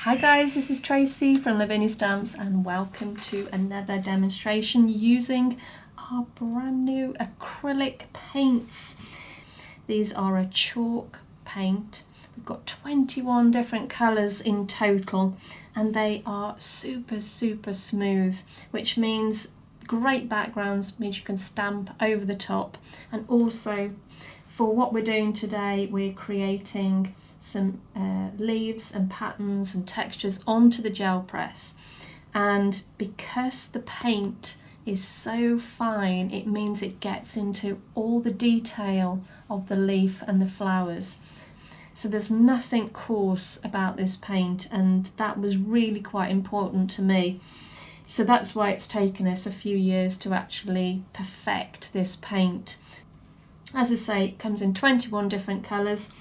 Hi guys, this is Tracy from Lavinia Stamps and welcome to another demonstration using our brand new acrylic paints. These are a chalk paint. We've got 21 different colours in total and they are super smooth, which means great backgrounds, means you can stamp over the top. And also for what we're doing today, we're creating some leaves and patterns and textures onto the gel press, and because the paint is so fine, it means it gets into all the detail of the leaf and the flowers. So there's nothing coarse about this paint, and that was really quite important to me. So that's why it's taken us a few years to actually perfect this paint. As I say, it comes in 21 different colours.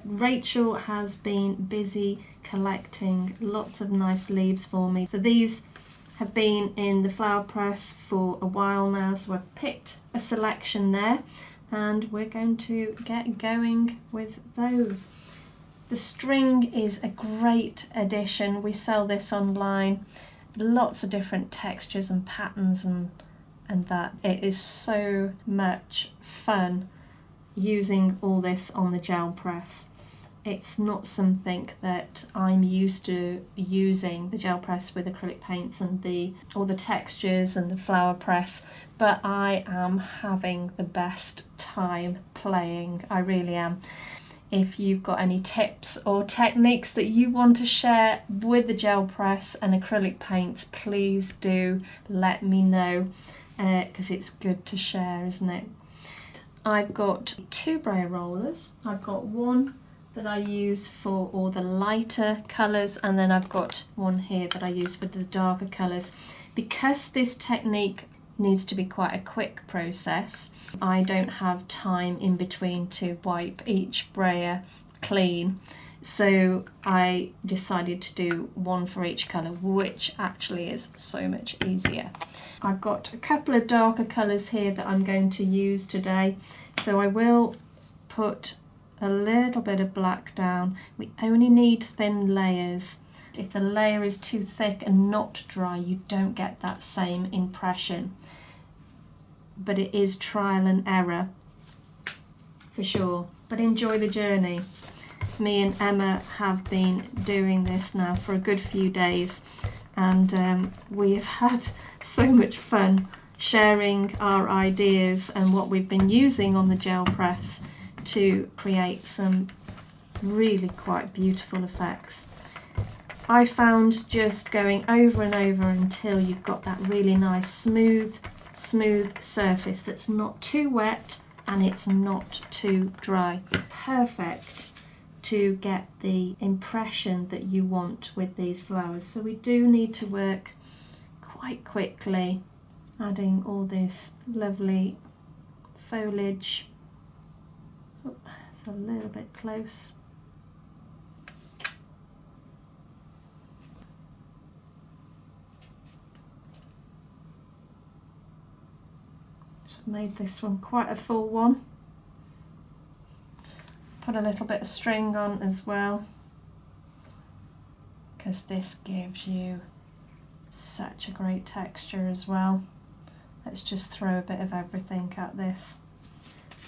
Rachel has been busy collecting lots of nice leaves for me. So these have been in the flower press for a while now, so I've picked a selection there and we're going to get going with those. The string is a great addition. We sell this online. Lots of different textures and patterns and that. It is so much fun using all this on the gel press. It's not something that I'm used to using, the gel press with acrylic paints and all the textures and the flower press, but I am having the best time playing. I really am. If you've got any tips or techniques that you want to share with the gel press and acrylic paints, please do let me know, because it's good to share, isn't it? I've got two brayer rollers. I've got one that I use for all the lighter colours, and then I've got one here that I use for the darker colours. Because this technique needs to be quite a quick process, I don't have time in between to wipe each brayer clean, so I decided to do one for each colour, which actually is so much easier. I've got a couple of darker colours here that I'm going to use today, so I will put a little bit of black down. We only need thin layers. If the layer is too thick and not dry, you don't get that same impression. But it is trial and error for sure. But enjoy the journey. Me and Emma have been doing this now for a good few days, and we have had so much fun sharing our ideas and what we've been using on the gel press to create some really quite beautiful effects. I found just going over and over until you've got that really nice smooth surface that's not too wet and it's not too dry. Perfect to get the impression that you want with these flowers. So we do need to work quite quickly, adding all this lovely foliage. Oh, it's a little bit close. Just made this one quite a full one. Put a little bit of string on as well, because this gives you such a great texture as well. Let's just throw a bit of everything at this.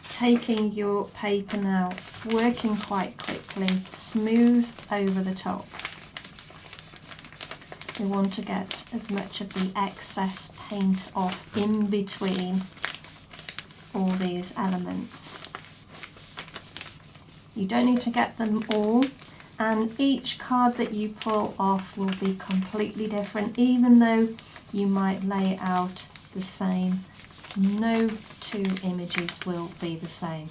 Taking your paper now, working quite quickly, smooth over the top. We want to get as much of the excess paint off in between all these elements. You don't need to get them all, and each card that you pull off will be completely different, even though you might lay it out the same. No two images will be the same.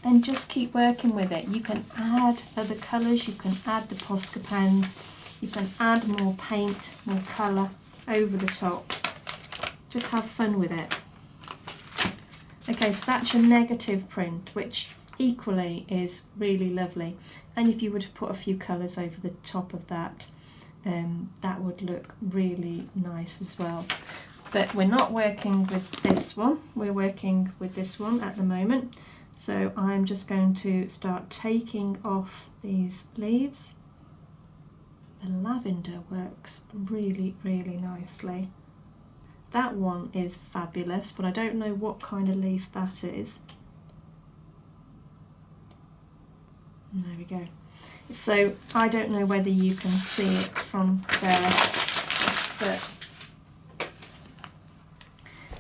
Then just keep working with it. You can add other colours, you can add the Posca pens, you can add more paint, more colour over the top. Just have fun with it. Okay, so that's your negative print, which equally is really lovely, and if you were to put a few colours over the top of that, that would look really nice as well. But we're not working with this one, we're working with this one at the moment. So I'm just going to start taking off these leaves. The lavender works really, really nicely. That one is fabulous, but I don't know what kind of leaf that is. There we go. So I don't know whether you can see it from there, but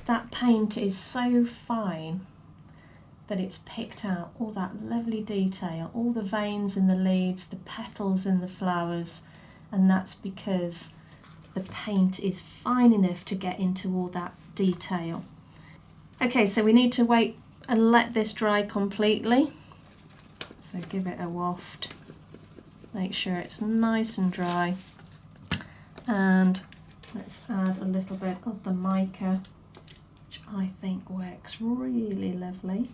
that paint is so fine that it's picked out all that lovely detail, all the veins in the leaves, the petals in the flowers, and that's because the paint is fine enough to get into all that detail. Okay, so we need to wait and let this dry completely. So give it a waft, make sure it's nice and dry, and let's add a little bit of the mica, which I think works really lovely.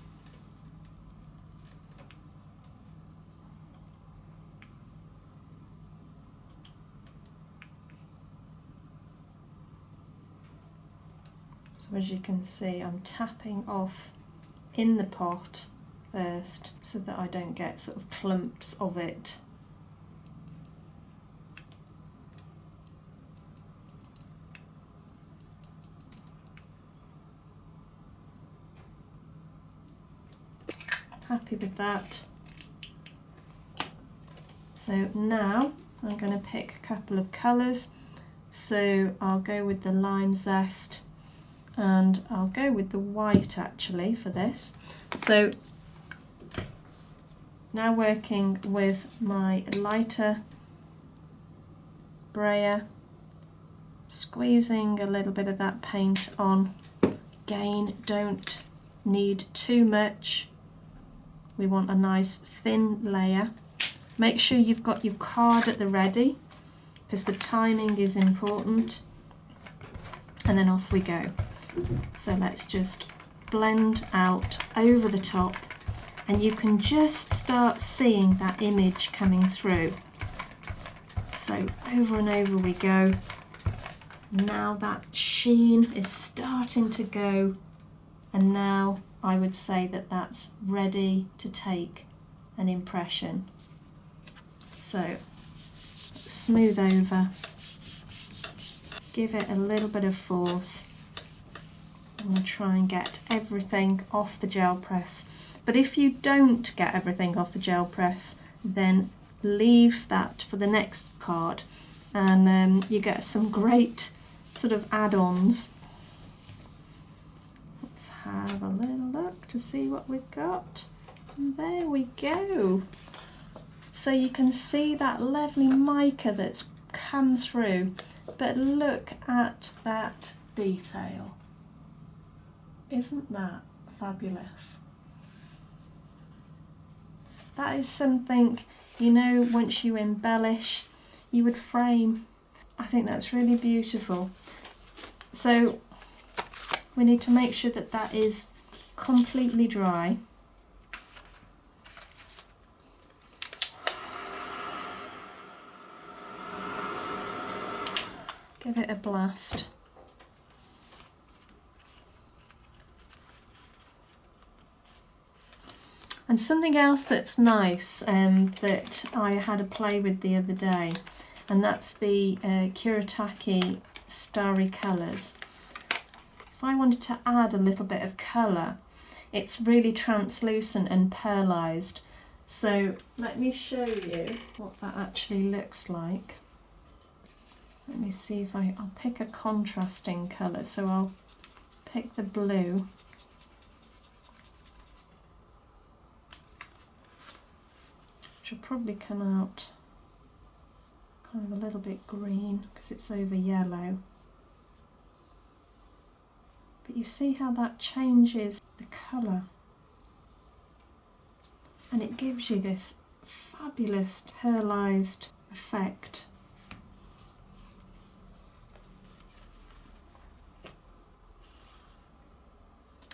So as you can see, I'm tapping off in the pot first so that I don't get sort of clumps of it. Happy with that. So now I'm going to pick a couple of colours. So I'll go with the lime zest, and I'll go with the white actually for this. So now working with my lighter brayer, squeezing a little bit of that paint on. Again, don't need too much. We want a nice thin layer. Make sure you've got your card at the ready because the timing is important. And then off we go. So let's just blend out over the top, and you can just start seeing that image coming through. So over and over we go. Now that sheen is starting to go, and now I would say that that's ready to take an impression. So smooth over, give it a little bit of force. I'm going to try and get everything off the gel press. But if you don't get everything off the gel press, then leave that for the next card, and you get some great sort of add-ons. Let's have a little look to see what we've got. And there we go. So you can see that lovely mica that's come through, but look at that detail. Isn't that fabulous? That is something, you know, once you embellish, you would frame. I think that's really beautiful. So we need to make sure that that is completely dry. Give it a blast. And something else that's nice that I had a play with the other day, and that's the Kuretake Starry Colours. If I wanted to add a little bit of colour, it's really translucent and pearlised. So let me show you what that actually looks like. Let me see if I'll pick a contrasting colour. So I'll pick the blue. Which will probably come out kind of a little bit green because it's over yellow. But you see how that changes the colour, and it gives you this fabulous pearlised effect.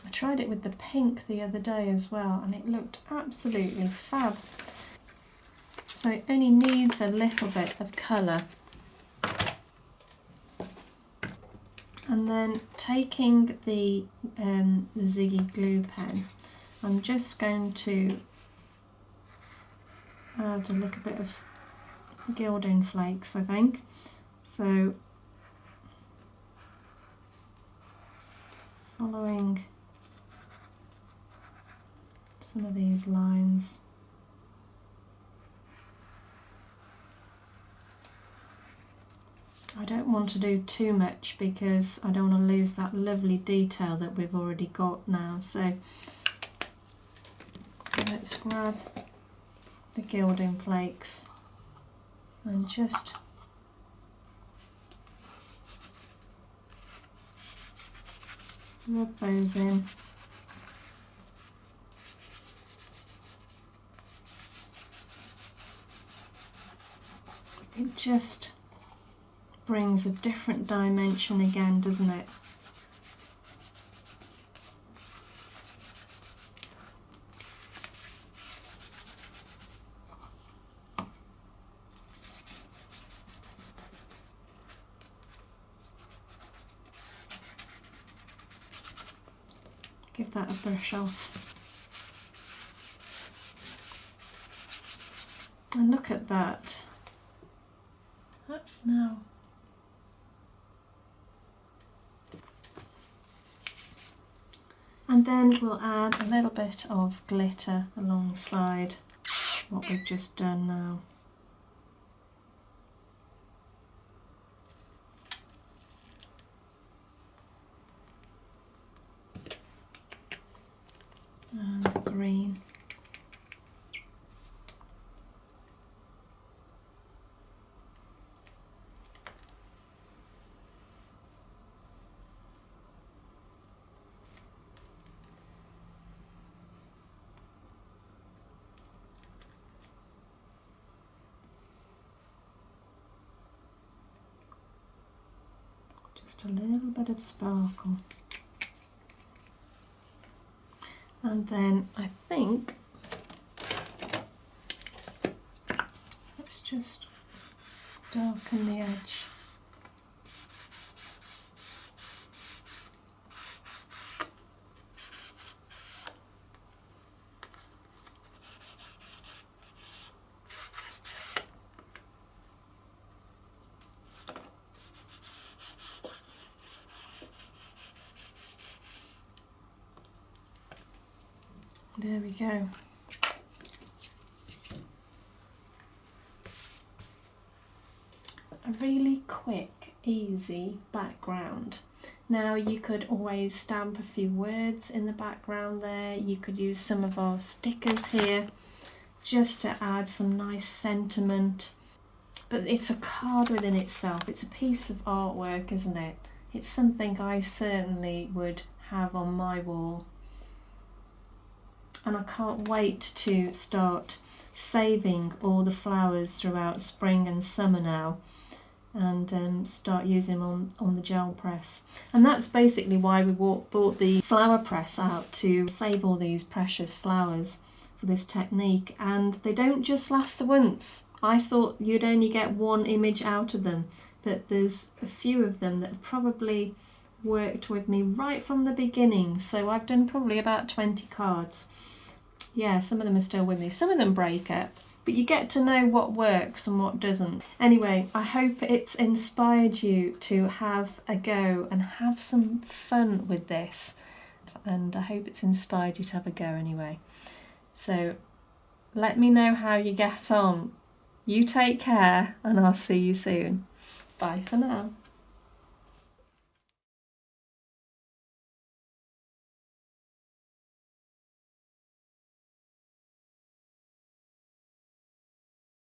I tried it with the pink the other day as well, and it looked absolutely fab. So it only needs a little bit of colour. And then taking the Ziggy glue pen, I'm just going to add a little bit of gilding flakes, I think. So following some of these lines. I don't want to do too much because I don't want to lose that lovely detail that we've already got now. So let's grab the gilding flakes and just rub those in. It just brings a different dimension again, doesn't it? Give that a brush off. And look at that. That's now. And then we'll add a little bit of glitter alongside what we've just done now. And green. Just a little bit of sparkle. And then I think let's just darken the edge. There we go. A really quick, easy background. Now you could always stamp a few words in the background there. You could use some of our stickers here just to add some nice sentiment. But it's a card within itself. It's a piece of artwork, isn't it? It's something I certainly would have on my wall. And I can't wait to start saving all the flowers throughout spring and summer now, and start using them on the gel press. And that's basically why we bought the flower press out, to save all these precious flowers for this technique. And they don't just last the once. I thought you'd only get one image out of them, but there's a few of them that have probably worked with me right from the beginning. So I've done probably about 20 cards. Yeah, some of them are still with me. Some of them break up, but you get to know what works and what doesn't. Anyway, I hope it's inspired you to have a go and have some fun with this. And I hope it's inspired you to have a go anyway. So let me know how you get on. You take care, and I'll see you soon. Bye for now.